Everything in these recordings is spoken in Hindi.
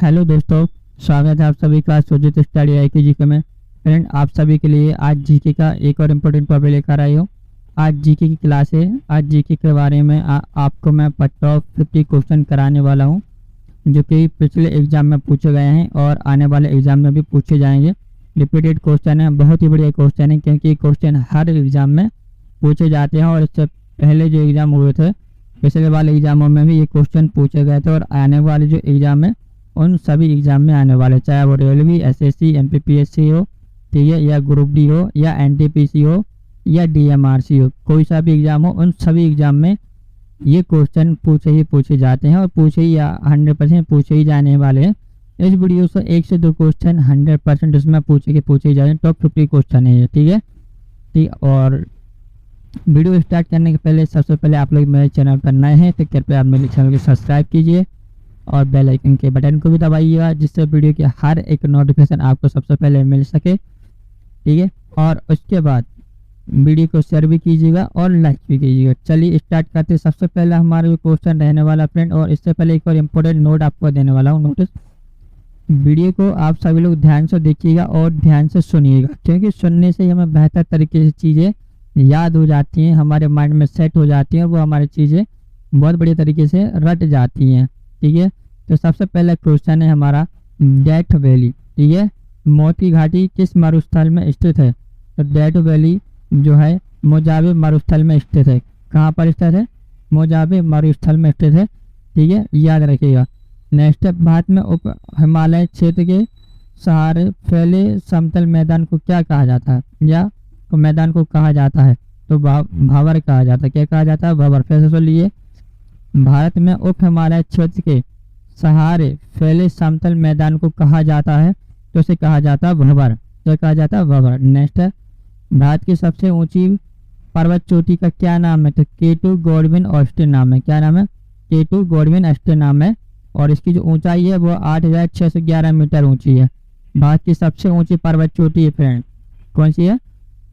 हेलो दोस्तों, स्वागत है आप सभी का सुजीत स्टडी आई के जीके में। फ्रेंड, आप सभी के लिए आज जीके का एक और इम्पोर्टेंट टॉपिक लेकर आई हूँ। आज जीके की क्लास है। आज जीके के बारे में आपको मैं टॉप 50 क्वेश्चन कराने वाला हूँ, जो कि पिछले एग्जाम में पूछे गए हैं और आने वाले एग्जाम में भी पूछे जाएंगे। रिपीटेड क्वेश्चन है, बहुत ही बढ़िया क्वेश्चन है, क्योंकि ये क्वेश्चन हर एग्जाम में पूछे जाते हैं और इससे पहले जो एग्जाम हुए थे, पिछले वाले एग्जामों में भी ये क्वेश्चन पूछे गए थे और आने वाले जो एग्जाम है उन सभी एग्जाम में आने वाले, चाहे वो रेलवे, एसएससी, एमपीपीएससी हो, ठीक है, या ग्रुप डी हो, या एनटीपीसी हो, या डीएमआरसी हो, कोई सा भी एग्जाम हो, उन सभी एग्जाम में ये क्वेश्चन पूछे जाते हैं और पूछे ही 100% पूछे ही जाने वाले हैं। इस वीडियो से 1 से 2 क्वेश्चन 100% उसमें पूछे ही जाए। टॉप 50 क्वेश्चन है ये, ठीक है। ठीक, और वीडियो स्टार्ट करने के पहले सबसे पहले आप लोग मेरे चैनल पर नए हैं तो कृपया आप मेरे चैनल को सब्सक्राइब कीजिए और बेल आइकन के बटन को भी दबाइएगा, जिससे वीडियो की हर एक नोटिफिकेशन आपको सबसे पहले मिल सके, ठीक है। और उसके बाद वीडियो को शेयर भी कीजिएगा और लाइक भी कीजिएगा। चलिए स्टार्ट करते हैं। सबसे पहले हमारा जो क्वेश्चन रहने वाला फ्रेंड, और इससे पहले एक और इम्पोर्टेंट नोट आपको देने वाला हूँ। नोटिस, वीडियो को आप सभी लोग ध्यान से देखिएगा और ध्यान से सुनिएगा, क्योंकि सुनने से हमें बेहतर तरीके से चीज़ें याद हो जाती हैं, हमारे माइंड में सेट हो जाती हैं, वो हमारी चीज़ें बहुत बढ़िया तरीके से रट जाती हैं, ठीक है। तो सबसे पहला क्वेश्चन है हमारा, डेथ वैली, ठीक है, मौत की घाटी किस मरुस्थल में स्थित है? तो डेथ वैली जो है मोजावे मरुस्थल में स्थित है। कहाँ पर स्थित है? मोजावे मरुस्थल में स्थित है, ठीक है, याद रखिएगा। नेक्स्ट है, भारत में उप हिमालय क्षेत्र के सहारे फैले समतल मैदान को क्या कहा जाता है, या तो मैदान को कहा जाता है? तो भावर कहा जाता है। क्या कहा जाता है? भावर। फिर से सुन लीजिए, भारत में उप हिमालय क्षेत्र के सहारे फैले समतल मैदान को कहा जाता है, तो उसे कहा जाता है भंवर। क्या कहा जाता है? भंवर। नेक्स्ट है, भारत की सबसे ऊंची पर्वत चोटी का क्या नाम है? तो K2 गॉडविन ऑस्टिन नाम है। क्या नाम है? K2 गॉडविन ऑस्टिन नाम है, और इसकी जो ऊंचाई है वो 8611 मीटर ऊंची है। भारत की सबसे ऊंची पर्वत चोटी है फ्रेंड, कौन सी है?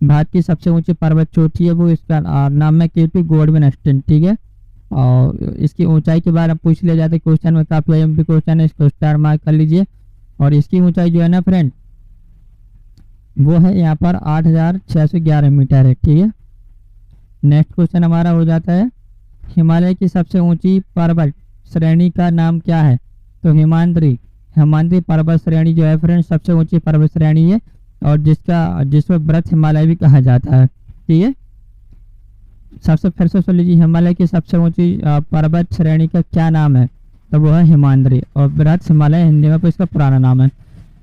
भारत की सबसे ऊंची पर्वत चोटी है, वो इसका नाम है K2 गॉडविन ऑस्टिन, ठीक है। और इसकी ऊंचाई के बारे में पूछ लिया जाता है क्वेश्चन में, काफी आईएमपी क्वेश्चन है, इसको स्टार मार्क कर लीजिए। और इसकी ऊंचाई जो है ना फ्रेंड, वो है यहाँ पर 8611 मीटर है, ठीक है। नेक्स्ट क्वेश्चन हमारा हो जाता है, हिमालय की सबसे ऊंची पर्वत श्रेणी का नाम क्या है? तो हिमाद्री पर्वत श्रेणी जो है फ्रेंड सबसे ऊंची पर्वत श्रेणी है, और जिसको व्रत हिमालय भी कहा जाता है, ठीक है। सबसे फिर से सुन लीजिए, हिमालय की सबसे ऊंची पर्वत श्रेणी का क्या नाम है? तो वो है हिमाद्री, और बृहत हिमालय हिंदी में इसका पुराना नाम है।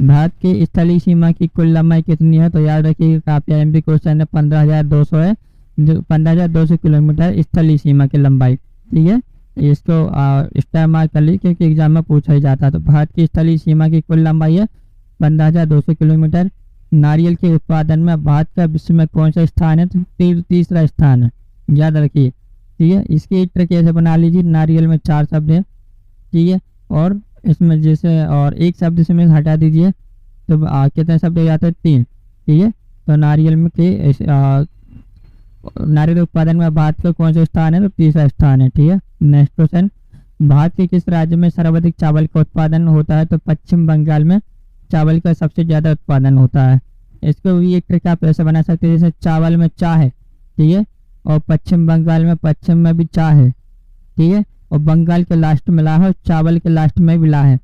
भारत की स्थलीय सीमा की कुल लंबाई कितनी है? तो याद रखिए, काफी आईएमपी क्वेश्चन है, 15,200 है, जो 15,200 किलोमीटर स्थलीय सीमा की लंबाई, ठीक है। इसको स्टार मार्क कर लीजिए, क्योंकि एग्जाम में पूछा ही जाता है। तो भारत की स्थलीय सीमा की कुल लंबाई है 15,200 किलोमीटर। नारियल के उत्पादन में भारत का विश्व में कौन सा स्थान है? तो तीसरा स्थान है, याद रखिए, ठीक है। इसकी एक ट्रिक ऐसे बना लीजिए, नारियल में 4 शब्द है, ठीक है, और इसमें जैसे और एक शब्द से में हटा दीजिए तो कितने शब्द हो जाते हैं? 3, ठीक है। तो नारियल में नारियल उत्पादन में भारत का कौन सा स्थान है? तो तीसरा स्थान है, ठीक है। नेक्स्ट क्वेश्चन, भारत के किस राज्य में सर्वाधिक चावल का उत्पादन होता है? तो पश्चिम बंगाल में चावल का सबसे ज्यादा उत्पादन होता है। इसको भी एक ट्रिक आप ऐसे बना सकते हैं, जैसे चावल में चा है, ठीक है, और पश्चिम बंगाल में पश्चिम में भी चा है, ठीक है, और बंगाल के लास्ट में ला है और चावल के लास्ट में भी ला है,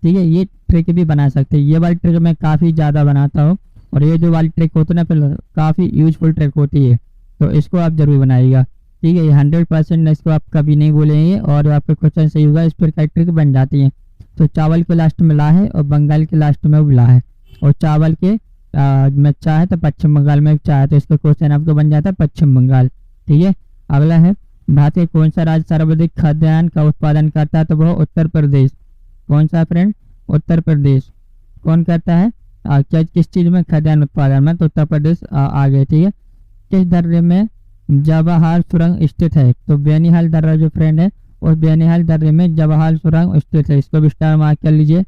ठीक है। ये ट्रिक भी बना सकते हैं। ये वाली ट्रिक मैं काफ़ी ज़्यादा बनाता हूँ, और ये जो वाली ट्रिक होती है ना फिर काफ़ी यूजफुल ट्रिक होती है, तो इसको आप जरूर बनाइएगा, ठीक है। ये 100% इसको आप कभी नहीं भूलेंगे, और आपका क्वेश्चन सही होगा, इस पर कई ट्रिक बन जाती है। तो चावल के लास्ट में ला है और बंगाल के लास्ट में भी ला है, और चावल के में चा है तो पश्चिम बंगाल में भी चा है, तो इसका क्वेश्चन आपको बन जाता है पश्चिम बंगाल, ठीक है। अगला है, भारत के कौन सा राज्य सर्वाधिक खाद्यान्न का उत्पादन करता है? तो वह उत्तर प्रदेश। कौन सा फ्रेंड? उत्तर प्रदेश। कौन करता है? किस चीज में खाद्यान्न उत्पादन में? तो उत्तर प्रदेश आगे, ठीक है। किस दर्रे में जवाहर सुरंग स्थित है? तो बेनीहाल दर्रा जो फ्रेंड है, और बेनीहाल दर्रे में जवाहर सुरंग स्थित है, इसको भी स्टार मार्क कर लीजिए।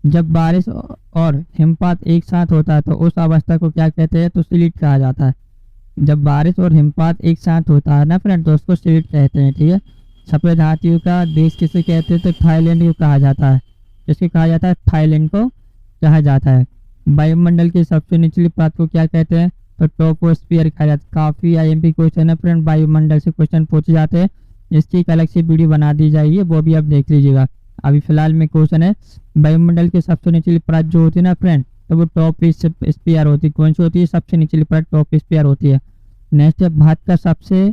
जब बारिश और हिमपात एक साथ होता है तो उस अवस्था को क्या कहते हैं? तो स्लिट कहा जाता है। जब बारिश और हिमपात एक साथ होता है ना फ्रेंड, तो उसको स्लिट कहते हैं, ठीक है। सफेद हाथियों का देश किसे कहते हैं? तो थाईलैंड को कहा जाता है, इसके कहा जाता है थाईलैंड को कहा जाता है। वायुमंडल की सबसे निचली परत को क्या कहते हैं? तो ट्रोपोस्फियर कहा जाता है। काफी आईएमपी क्वेश्चन है फ्रेंड, वायुमंडल से क्वेश्चन पूछे जाते हैं। इसकी एक अलग से वीडियो बना दी जाएगी, वो भी आप देख लीजिएगा। अभी फिलहाल में क्वेश्चन है वायुमंडल की सबसे निचली परत जो होती है ना फ्रेंड, तो वो ट्रोपोस्फियर होती है। कौन सी होती है? सबसे निचली परत ट्रोपोस्फियर होती है। नेक्स्ट है, भारत का सबसे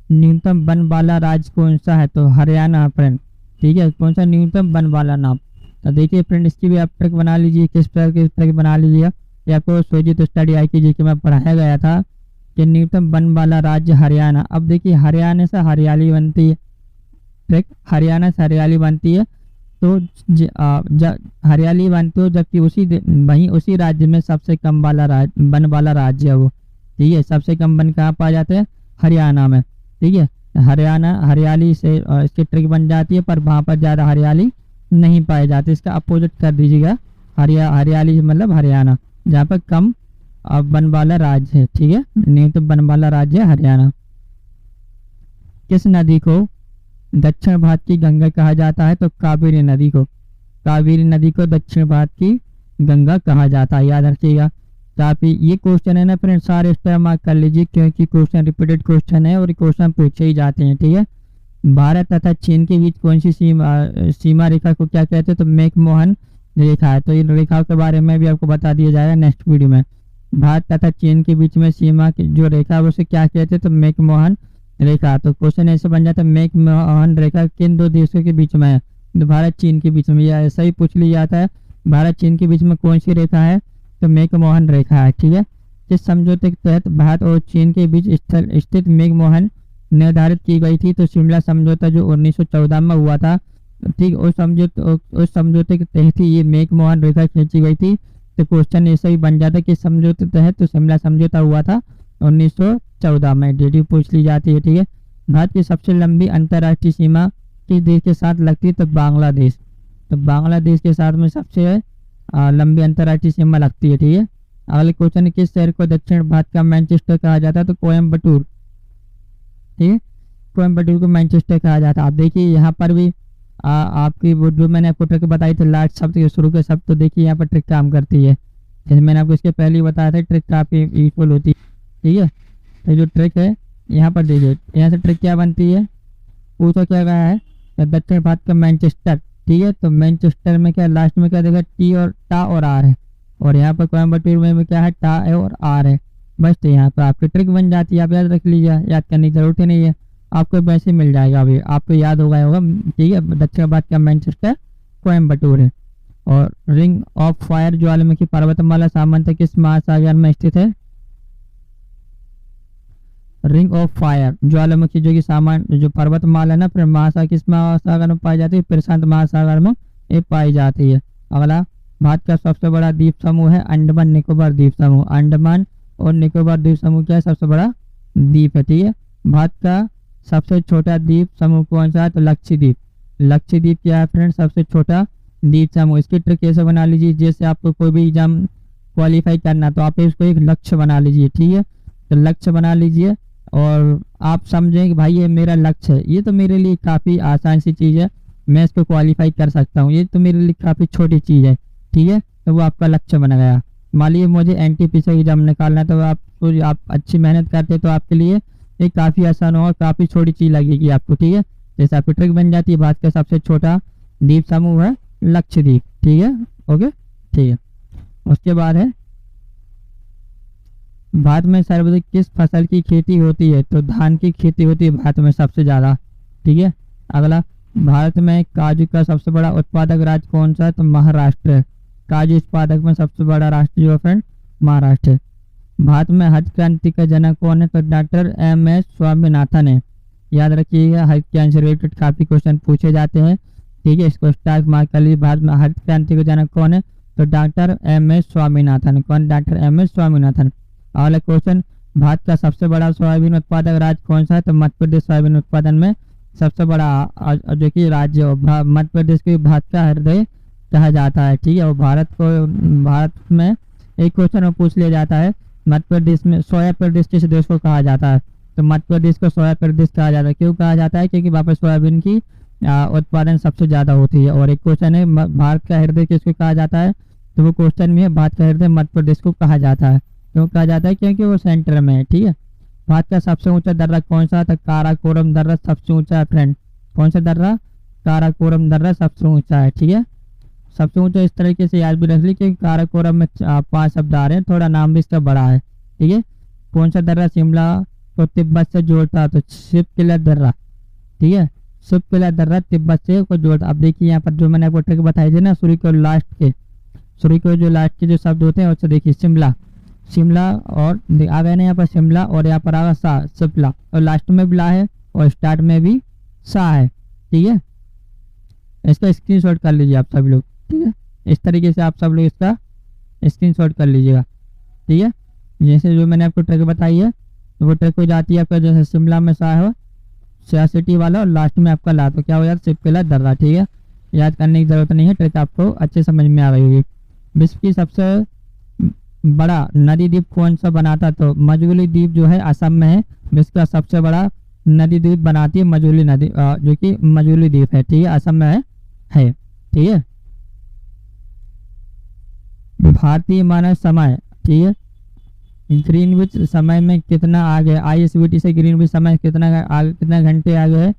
न्यूनतम वन वाला राज्य कौन सा है? तो हरियाणा फ्रेंड, ठीक है। कौन सा न्यूनतम वन वाला नाम? तो देखिए फ्रेंड, इसकी भी आप ट्रिक बना लीजिए, किस प्रकार की ट्रिक बना लीजिए। ये आपको सोजित स्टडी IKG के में पढ़ाया गया था कि न्यूनतम वन वाला राज्य हरियाणा। अब देखिए हरियाणा से हरियाली बनती है, ट्रिक हरियाणा से हरियाली बनती है, तो हरियाली बनती हो, जबकि उसी राज्य में सबसे कम वाला वन वाला राज्य है वो, ठीक है। सबसे कम वन कहाँ पाए जाते हैं? हरियाणा में, ठीक है। हरियाणा हरियाली से इसकी ट्रिक बन जाती है, पर वहाँ पर ज़्यादा हरियाली नहीं पाई जाती। इसका अपोजिट कर दीजिएगा, हरियाली मतलब हरियाणा, जहाँ पर कम वन वाला राज्य है, ठीक है। न्यूनतम वन वाला राज्य है हरियाणा। किस नदी को दक्षिण भारत की गंगा कहा जाता है? तो कावेरी नदी को। कावेरी नदी को दक्षिण भारत की गंगा कहा जाता है, याद रखिएगा। काफी ये क्वेश्चन है ना फ्रेंड, सारे स्टार मार्क कर लीजिए, क्योंकि क्वेश्चन रिपीटेड क्वेश्चन है और क्वेश्चन पूछे ही जाते हैं, ठीक है। भारत तथा चीन के बीच कौन सी सीमा रेखा को क्या कहते हैं? तो मैकमोहन रेखा है। तो इन रेखाओं के बारे में भी आपको बता दिया जाएगा नेक्स्ट वीडियो में। भारत तथा चीन के बीच में सीमा की जो रेखा है उसे क्या कहते हैं? तो मैकमोहन रेखा। तो क्वेश्चन ऐसे बन जाता है, मैकमोहन रेखा किन दो देशों के बीच में है? तो भारत चीन के बीच में, या ऐसा ही पूछ लिया जाता है, भारत चीन के बीच में कौन सी रेखा है? तो मैकमोहन रेखा है, ठीक है। इस समझौते के तहत भारत और चीन के बीच स्थित मैकमोहन निर्धारित की गई थी। तो शिमला समझौता जो 1914 में हुआ था, ठीक, उस समझौते के तहत ही ये मैकमोहन रेखा खींची गई थी। तो क्वेश्चन ऐसा ही बन जाता है कि समझौते के तहत तो शिमला समझौता हुआ था 1914 में, डेट पूछ ली जाती है, ठीक है। भारत की सबसे लंबी अंतर्राष्ट्रीय सीमा किस देश के साथ लगती है? तो बांग्लादेश। तो बांग्लादेश के साथ में सबसे लंबी अंतर्राष्ट्रीय सीमा लगती है, ठीक है। अगले क्वेश्चन है, किस शहर को दक्षिण भारत का मैनचेस्टर कहा जाता है? तो कोयम्बटूर, ठीक है। कोयम्बटूर को मैनचेस्टर कहा जाता है। आप देखिए यहाँ पर भी आपकी वो जो मैंने आपको ट्रिक बताई थी लास्ट शब्द के शुरू के शब्द, तो देखिए यहाँ पर ट्रिक काम करती है। जैसे मैंने आपको इसके पहले ही बताया था, ट्रिक काफी यूजफुल होती है, ठीक है। तो जो ट्रिक है यहाँ पर देखिए, यहाँ से ट्रिक क्या बनती है, पूछो क्या कहा है? दक्षिण भारत का मैनचेस्टर, ठीक है। तो मैनचेस्टर में क्या लास्ट में क्या देखा? टी और टा और आर है, और यहाँ पर कोयम्बटूर में क्या है? टा है और आर है, बस। तो यहाँ पर आपकी ट्रिक बन जाती है, आप याद रख लीजिए, याद करने की जरूरत ही नहीं है, आपको वैसे मिल जाएगा, अभी आपको याद होगा, ठीक है। दक्षिण भारत का मैनचेस्टर कोयम्बटूर है। और रिंग ऑफ फायर ज्वालामुखी पर्वतमाला सामान्यतः किस महासागर में स्थित है? रिंग ऑफ फायर ज्वालामुखी जो कि जो पर्वतमाला है ना, फिर महासागर किस महासागर में पाई जाती है? प्रशांत महासागर में ये पाई जाती है। अगला, भारत का सबसे बड़ा द्वीप समूह है अंडमान निकोबार द्वीप समूह। अंडमान और निकोबार द्वीप समूह क्या है? सबसे बड़ा द्वीप है, ठीक है। भारत का सबसे छोटा द्वीप समूह कौन सा है? तो लक्षद्वीप। लक्षद्वीप क्या है फ्रेंड? सबसे छोटा द्वीप समूह। इसकी ट्रिक कैसे बना लीजिए, जैसे आपको कोई भी एग्जाम क्वालिफाई करना तो आप इसको एक लक्ष्य बना लीजिए, ठीक है। तो लक्ष्य बना लीजिए और आप समझें कि भाई ये मेरा लक्ष्य है, ये तो मेरे लिए काफ़ी आसान सी चीज़ है, मैं इसको क्वालिफाई कर सकता हूँ, ये तो मेरे लिए काफ़ी छोटी चीज़ है, ठीक है। तो वो आपका लक्ष्य बन गया। मान लीजिए मुझे NTPC एग्जाम निकालना है, तो आप अच्छी मेहनत करते तो आपके लिए ये काफ़ी आसान होगा, काफ़ी छोटी चीज़ लगेगी आपको, ठीक है। जैसे आपकी ट्रिक बन जाती है, भारत का सबसे छोटा द्वीप समूह है लक्षद्वीप, ठीक है। ओके, ठीक है। उसके बाद है, भारत में सर्वाधिक किस फसल की खेती होती है? तो धान की खेती होती है भारत में सबसे ज़्यादा, ठीक है। अगला, भारत में काजू का सबसे बड़ा उत्पादक राज्य कौन सा है? तो महाराष्ट्र है। काजू उत्पादक में सबसे बड़ा राष्ट्र जो है फ्रेंड महाराष्ट्र है। भारत में हरित क्रांति का जनक कौन है? तो डॉक्टर MS स्वामीनाथन है। याद रखिएगा, हरित क्रांति से रिलेटेड काफी क्वेश्चन पूछे जाते हैं, ठीक है। इसको स्टार मार्क कर लीजिए। भारत में हरित क्रांति का जनक कौन है? तो डॉक्टर MS स्वामीनाथन। कौन? Doctor MS Swaminathan. अगला क्वेश्चन, भारत का सबसे बड़ा सोयाबीन उत्पादक राज्य कौन सा है? तो मध्य प्रदेश सोयाबीन उत्पादन में सबसे बड़ा जो कि राज्य मध्य प्रदेश के भारत का हृदय कहा जाता है, ठीक है। और भारत में एक क्वेश्चन में पूछ लिया जाता है, मध्य प्रदेश में सोया प्रदेश किस देश को कहा जाता है? तो मध्य प्रदेश को सोया प्रदेश कहा जाता है। क्यों कहा जाता है? क्योंकि वहाँ पर सोयाबीन की उत्पादन सबसे ज़्यादा होती है। और एक क्वेश्चन है भारत का हृदय किसको कहा जाता है, तो वो क्वेश्चन में है भारत का हृदय मध्य प्रदेश को कहा जाता है। क्यों कहा जाता है, क्योंकि वो सेंटर में है। ठीक है, भारत का सबसे ऊंचा दर्रा कौन सा, तो काराकोरम दर्रा सबसे ऊंचा है फ्रेंड। कौन सा दर्रा, काराकोरम दर्रा सबसे ऊंचा है। ठीक है, सबसे ऊंचा इस तरीके से याद भी रख ली कि काराकोरम में 5 शब्द आ रहे हैं, थोड़ा नाम भी इसका बड़ा है। ठीक है, कौन सा दर्रा शिमला को तिब्बत से जोड़ता है, तो शिवकिला दर्रा। ठीक है, शिवकिला दर्रा तिब्बत से को जोड़ता। अब देखिए यहाँ पर जो मैंने आपको ट्रिक बताई थी ना, शुरू के लास्ट के, शुरू के जो लास्ट के जो शब्द होते हैं उससे देखिए शिमला, शिमला और आ गए ना यहाँ पर शिमला, और यहाँ पर आगा सा शिमला, और लास्ट में भी ला है और स्टार्ट में भी सा है। ठीक है, इसका स्क्रीनशॉट कर लीजिए आप सभी लोग। ठीक है, इस तरीके से आप सब लोग इसका स्क्रीनशॉट कर लीजिएगा। ठीक है, जैसे जो मैंने आपको ट्रिक बताई है, तो वो ट्रिक हो जाती है आपका, जैसे शिमला में सा है शाह सिटी वाला, और लास्ट में आपका ला, तो क्या हो जाता है शिवकिला दर्रा। ठीक है, याद करने की जरूरत नहीं है, ट्रिक आपको अच्छे समझ में आ गई होगी। विश्व की सबसे बड़ा नदी द्वीप कौन सा बनाता, तो मजुली द्वीप जो है असम में है। विश्व का सबसे बड़ा नदी द्वीप बनाती है मजुली नदी, जो कि मजुली द्वीप है। ठीक है, असम में है। ठीक है, भारतीय मानक समय, ठीक है, ग्रीनविच समय में कितना आगे, ISBT से ग्रीनविच समय कितना आगे, कितना घंटे आगे है,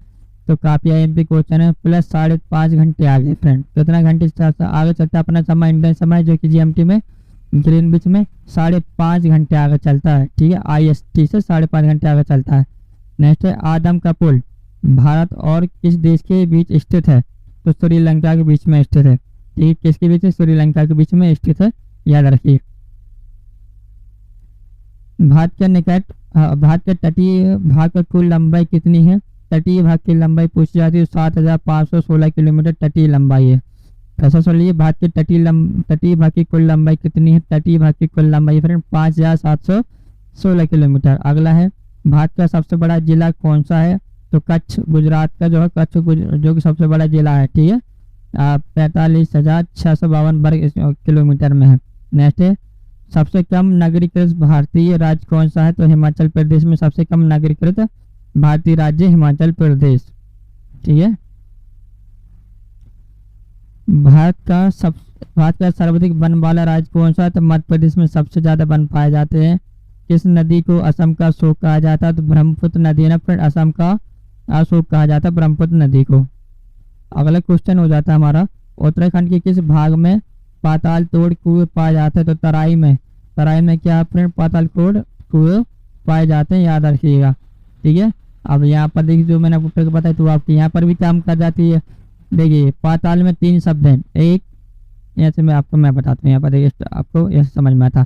तो काफी IMP क्वेश्चन है, प्लस 5.5 घंटे आगे फ्रेंड। कितना घंटे आगे चलता है अपना समय, इंडियन समय जो कि GMT में, ग्रीनविच में 5.5 घंटे आगे चलता है। ठीक है, IST से 5.5 घंटे आगे चलता है। नेक्स्ट है आदम का पुल भारत और किस देश के बीच स्थित है, तो श्रीलंका के बीच में स्थित है। ठीक है, किसके बीच है, श्रीलंका के बीच में स्थित है, याद रखिए। भारत के निकट भारत के तटीय भाग की कुल लंबाई कितनी है, तटीय भाग की लंबाई पूछी जाती है, 7,516 किलोमीटर तटीय लंबाई है। ऐसा सुनिए, भारत के तटीय भाग की कुल लंबाई कितनी है, तटीय भाग की कुल लंबाई फ्रेंड 5,716 किलोमीटर। अगला है भारत का सबसे बड़ा जिला कौन सा है, तो कच्छ, गुजरात का जो है कच्छ जो कि सबसे बड़ा जिला है। ठीक है, 45,652 वर्ग किलोमीटर में है। नेक्स्ट है सबसे कम नागरिकृत भारतीय राज्य कौन सा है, तो हिमाचल प्रदेश में सबसे कम नागरिकृत भारतीय राज्य हिमाचल प्रदेश। ठीक है, भारत का सर्वाधिक वन वाला राज्य कौन सा है, तो मध्य प्रदेश में सबसे ज्यादा वन पाए जाते हैं। किस नदी को असम का अशोक कहा जाता है, तो ब्रह्मपुत्र नदी है ना फ्रेंड, असम का अशोक कहा जाता है ब्रह्मपुत्र नदी को। अगला क्वेश्चन हो जाता है हमारा, उत्तराखंड के किस भाग में पाताल तोड़ कुएं पाए जाते हैं, तो तराई में क्या फ्रेंड पाताल तोड़ कुएं पाए जाते हैं, याद रखिएगा। ठीक है, अब यहाँ पर देखिए जो मैंने आपको बताया, तो आपकी यहाँ पर भी काम कर जाती है। देखिए पाताल में 3 शब्द हैं, एक ऐसे मैं बताता हूँ, यहाँ पर देखिए आपको ऐसे समझ में आता।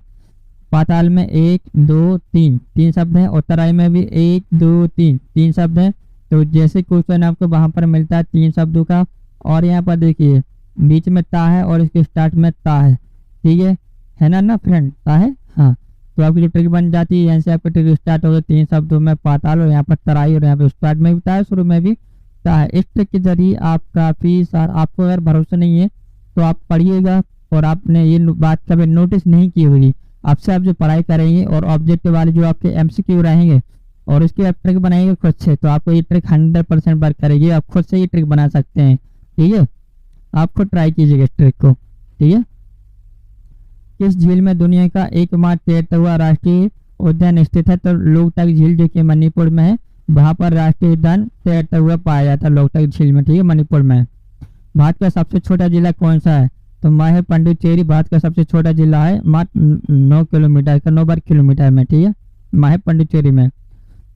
पाताल में 1 2 3 शब्द हैं, और तराई में भी 1 2 3 शब्द हैं। तो जैसे क्वेश्चन आपको वहां पर मिलता है 3 शब्दों का, और यहाँ पर देखिए बीच में ता है और इसके स्टार्ट में ता है। ठीक है ना फ्रेंड, ता है। हाँ, तो आपकी जो ट्रिक बन जाती है, यहाँ से आपकी ट्रिक स्टार्ट हो गई 3 शब्दों में पाताल, और यहाँ पर तराई, और यहाँ पे स्टार्ट में भी ता है, शुरू में भी ता है। इस ट्रिक के जरिए आप काफी सारा, आपको अगर भरोसा नहीं है तो आप पढ़िएगा, और आपने ये बात कभी नोटिस नहीं की होगी, आपसे आप जो पढ़ाई करेंगे और ऑब्जेक्टिव वाले जो आपके MCQ रहेंगे, और इसकी आप ट्रिक बनाएंगे खुद से, तो आपको ये ट्रिक 100% वर्क करेगी। आप खुद से ये ट्रिक बना सकते हैं। ठीक है, आप खुद ट्राई कीजिएगा इस ट्रिक को। ठीक है, किस झील में दुनिया का एकमात्र तैरता हुआ राष्ट्रीय उद्यान स्थित है, तो लोकतक झील जो कि मणिपुर में है, वहां पर राष्ट्रीय उद्यान तैरता हुआ पाया जाता है लोकतक झील में। ठीक है, मणिपुर में। भारत का सबसे छोटा जिला कौन सा है, तो माहे पंडिचेरी भारत का सबसे छोटा जिला है, मात्र 9 किलोमीटर का 9 वर्ग किलोमीटर में। ठीक है, माहे पंडिचेरी में।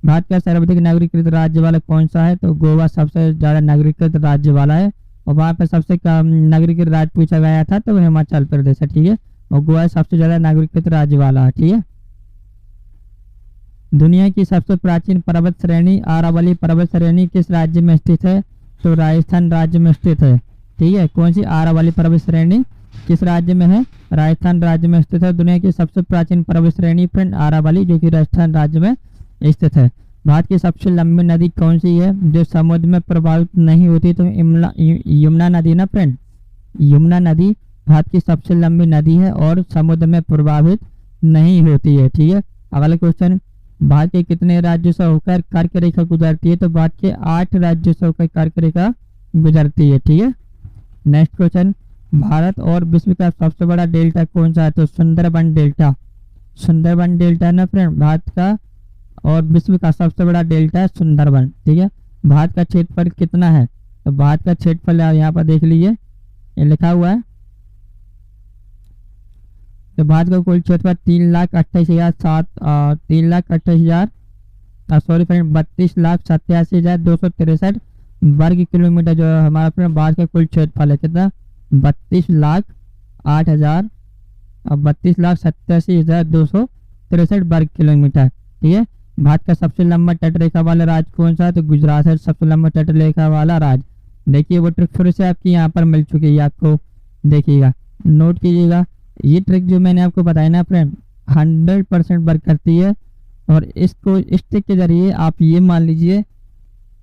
भारत का सर्वाधिक नागरिकृत राज्य वाला कौन सा है, तो गोवा सबसे ज्यादा नागरिकृत राज्य वाला है, और वहाँ पे सबसे कम नागरिकृत राज्य पूछा गया था, तो हिमाचल प्रदेश है। ठीक है, और गोवा सबसे ज्यादा नागरिकृत राज्य वाला है। ठीक है, दुनिया की सबसे प्राचीन पर्वत श्रेणी आरावली पर्वत श्रेणी किस राज्य में स्थित है, तो राजस्थान राज्य में स्थित है। ठीक है, कौन सी आरावली पर्वत श्रेणी किस राज्य में है, राजस्थान राज्य में स्थित है। दुनिया की सबसे प्राचीन पर्वत श्रेणी फ्रेंड आरावली, जो कि राजस्थान राज्य में स्थित है। भारत की सबसे लंबी नदी कौन सी है, जो समुद्र में प्रभावित नहीं होती, तो यमुना नदी ना फ्रेंड, यमुना नदी भारत की सबसे लंबी नदी है और समुद्र में प्रभावित नहीं होती है। ठीक है, अगला क्वेश्चन, भारत के कितने राज्यों से होकर कर्क रेखा गुजरती है, तो भारत के 8 राज्यों से होकर कर्क रेखा गुजरती है। ठीक है, नेक्स्ट क्वेश्चन, भारत और विश्व का सबसे बड़ा डेल्टा कौन सा है? तो सुंदरबन डेल्टा। सुंदरबन डेल्टा ना फ्रेंड भारत का और विश्व का सबसे बड़ा डेल्टा है सुंदरबन। ठीक है, भारत का क्षेत्रफल कितना है? तो भारत का क्षेत्रफल यहाँ पर देख लीजिए, ये लिखा हुआ है। तो भारत का कुल क्षेत्रफल 32,87,263 वर्ग किलोमीटर जो है हमारा अपना भारत का कुल क्षेत्रफल है। कितना? 32,87,263 वर्ग किलोमीटर। ठीक है, भारत का सबसे लंबा तट रेखा वाला राज्य कौन सा है? तो गुजरात है सबसे लंबा तट रेखा वाला राज्य। देखिए वो ट्रिक फिर से आपकी यहाँ पर मिल चुकी है, आपको देखिएगा, नोट कीजिएगा। ये ट्रिक जो मैंने आपको बताया ना फ्रेंड 100% वर्क करती है। और इसको इस ट्रिक के जरिए आप ये मान लीजिए,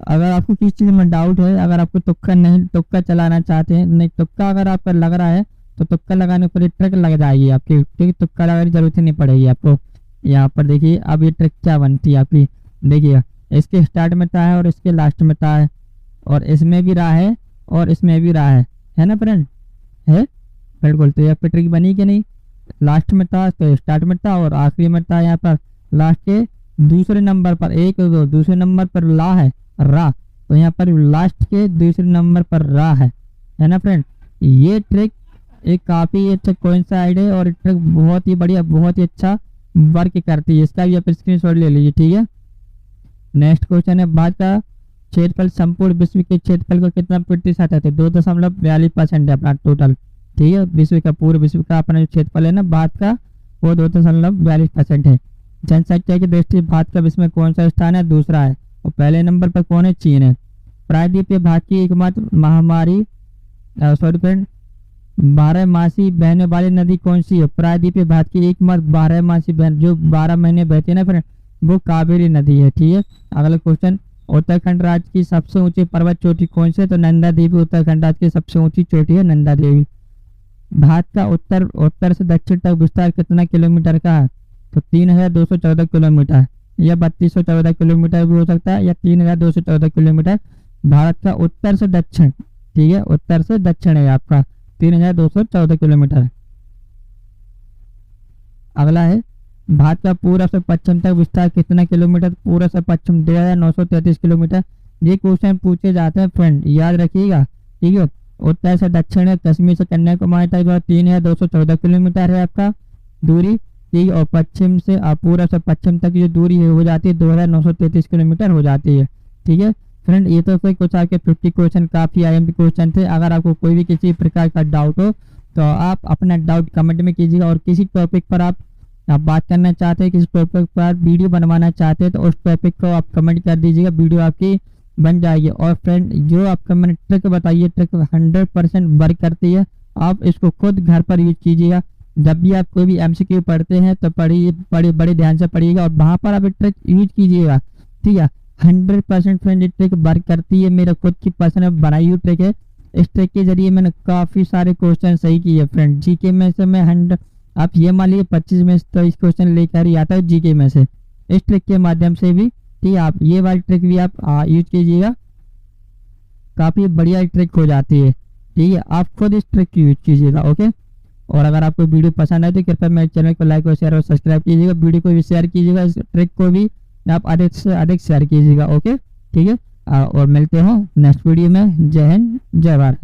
अगर आपको किसी चीज़ में डाउट है, अगर आपको तुक्का चलाना चाहते हैं, नहीं तुक्का अगर आपका लग रहा है तो तुक्का लगाने पर ट्रिक लग जाएगी आपकी, क्योंकि तुक्का लगाने की जरूरत ही नहीं पड़ेगी आपको। यहाँ पर देखिए अब ये ट्रिक क्या बनती है आपकी, देखिए इसके स्टार्ट में ता है और इसके लास्ट में ता है, और इसमें भी रा है और इसमें भी रा है ना फ्रेंड? है बिल्कुल। तो यहाँ पर ट्रिक बनी कि नहीं? लास्ट में था तो स्टार्ट में था और आखिरी में था। यहाँ पर लास्ट के दूसरे नंबर पर एक दो दूसरे नंबर पर ला है रा, तो यहाँ पर लास्ट के दूसरे नंबर पर रा है ना फ्रेंड? ये ट्रिक एक काफ़ी अच्छा कोइंसाइड है और ट्रिक बहुत ही बढ़िया, बहुत ही अच्छा वर्क करती है। इसका भी आप स्क्रीनशॉट ले लीजिए। ठीक है, नेक्स्ट क्वेश्चन है, भारत का क्षेत्रफल संपूर्ण विश्व के क्षेत्रफल को कितना प्रतिशत है? तो 2.42% है अपना टोटल। ठीक है, विश्व का पूरे विश्व का अपना जो क्षेत्रफल है ना भारत का, वो 2.42% है। जनसंख्या की दृष्टि भारत का विश्व में कौन सा स्थान है? दूसरा है। और पहले नंबर पर कौन है? चीन है। प्रायद्वीपीय भारत की एकमात्र महामारी फ्रेंड 12 बहने वाली नदी कौन सी है? प्रायद्वीपीय भारत की एकमात्र 12 बहन जो 12 महीने बहती है ना फ्रेंड, वो कावेरी नदी है। ठीक है, अगला क्वेश्चन, उत्तराखंड राज्य की सबसे ऊंची पर्वत चोटी कौन सी है? तो नंदा देवी उत्तराखंड राज्य की सबसे ऊंची चोटी है, नंदा देवी। भारत का उत्तर से दक्षिण तक विस्तार कितना किलोमीटर का है? तो 3,214 किलोमीटर, या 3,214 किलोमीटर भी हो सकता है, या 3,214 किलोमीटर भारत का उत्तर से दक्षिण। ठीक है, उत्तर से दक्षिण है आपका 3,214 किलोमीटर। अगला है, भारत का पूर्व से पश्चिम तक विस्तार कितना किलोमीटर? पूर्व से पश्चिम 2,933 किलोमीटर। ये क्वेश्चन पूछे जाते हैं फ्रेंड, याद रखिएगा। ठीक है, उत्तर से दक्षिण है, कश्मीर से कन्याकुमारी तक 3,214 किलोमीटर है आपका दूरी। ठीक है, और पश्चिम से पूर्व से पश्चिम तक जो दूरी है हो जाती है 2,933 किलोमीटर हो जाती है। ठीक है फ्रेंड, ये तो फिर कुछ आपके 50 क्वेश्चन काफ़ी IMP क्वेश्चन थे। अगर आपको कोई भी किसी प्रकार का डाउट हो तो आप अपना डाउट कमेंट में कीजिएगा, और किसी टॉपिक पर आप बात करना चाहते हैं, किसी टॉपिक पर वीडियो बनवाना चाहते हैं तो उस टॉपिक को आप कमेंट कर दीजिएगा, वीडियो आपकी बन जाएगी। और फ्रेंड जो आपका मैंने ट्रिक बताइए, ट्रिक 100% वर्क करती है। आप इसको खुद घर पर यूज कीजिएगा। जब भी आप कोई भी MCQ पढ़ते हैं तो बड़े ध्यान से पढ़िएगा और वहाँ पर आप ट्रिक यूज कीजिएगा। ठीक है, 100% फ्रेंड ये ट्रिक वर्क करती है। मेरा खुद की पर्सनल बनाई हुई ट्रिक है। इस ट्रिक के जरिए मैंने काफ़ी सारे क्वेश्चन सही किए फ्रेंड। GK में से मैं 100 आप ये मान लीजिए 25 में से 23 क्वेश्चन लेकर ही आता है GK में से, इस ट्रिक के माध्यम से भी। ठीक है, आप ये वाली ट्रिक भी आप यूज कीजिएगा, काफ़ी बढ़िया ट्रिक हो जाती है। ठीक है, आप खुद इस ट्रिक की यूज कीजिएगा। ओके, और अगर आपको वीडियो पसंद आए तो कृपया मेरे चैनल को लाइक और शेयर और सब्सक्राइब कीजिएगा। वीडियो को भी शेयर कीजिएगा, इस ट्रिक को भी आप अधिक से अधिक शेयर कीजिएगा। ओके ठीक है, और मिलते हो नेक्स्ट वीडियो में। जय हिंद, जय भारत।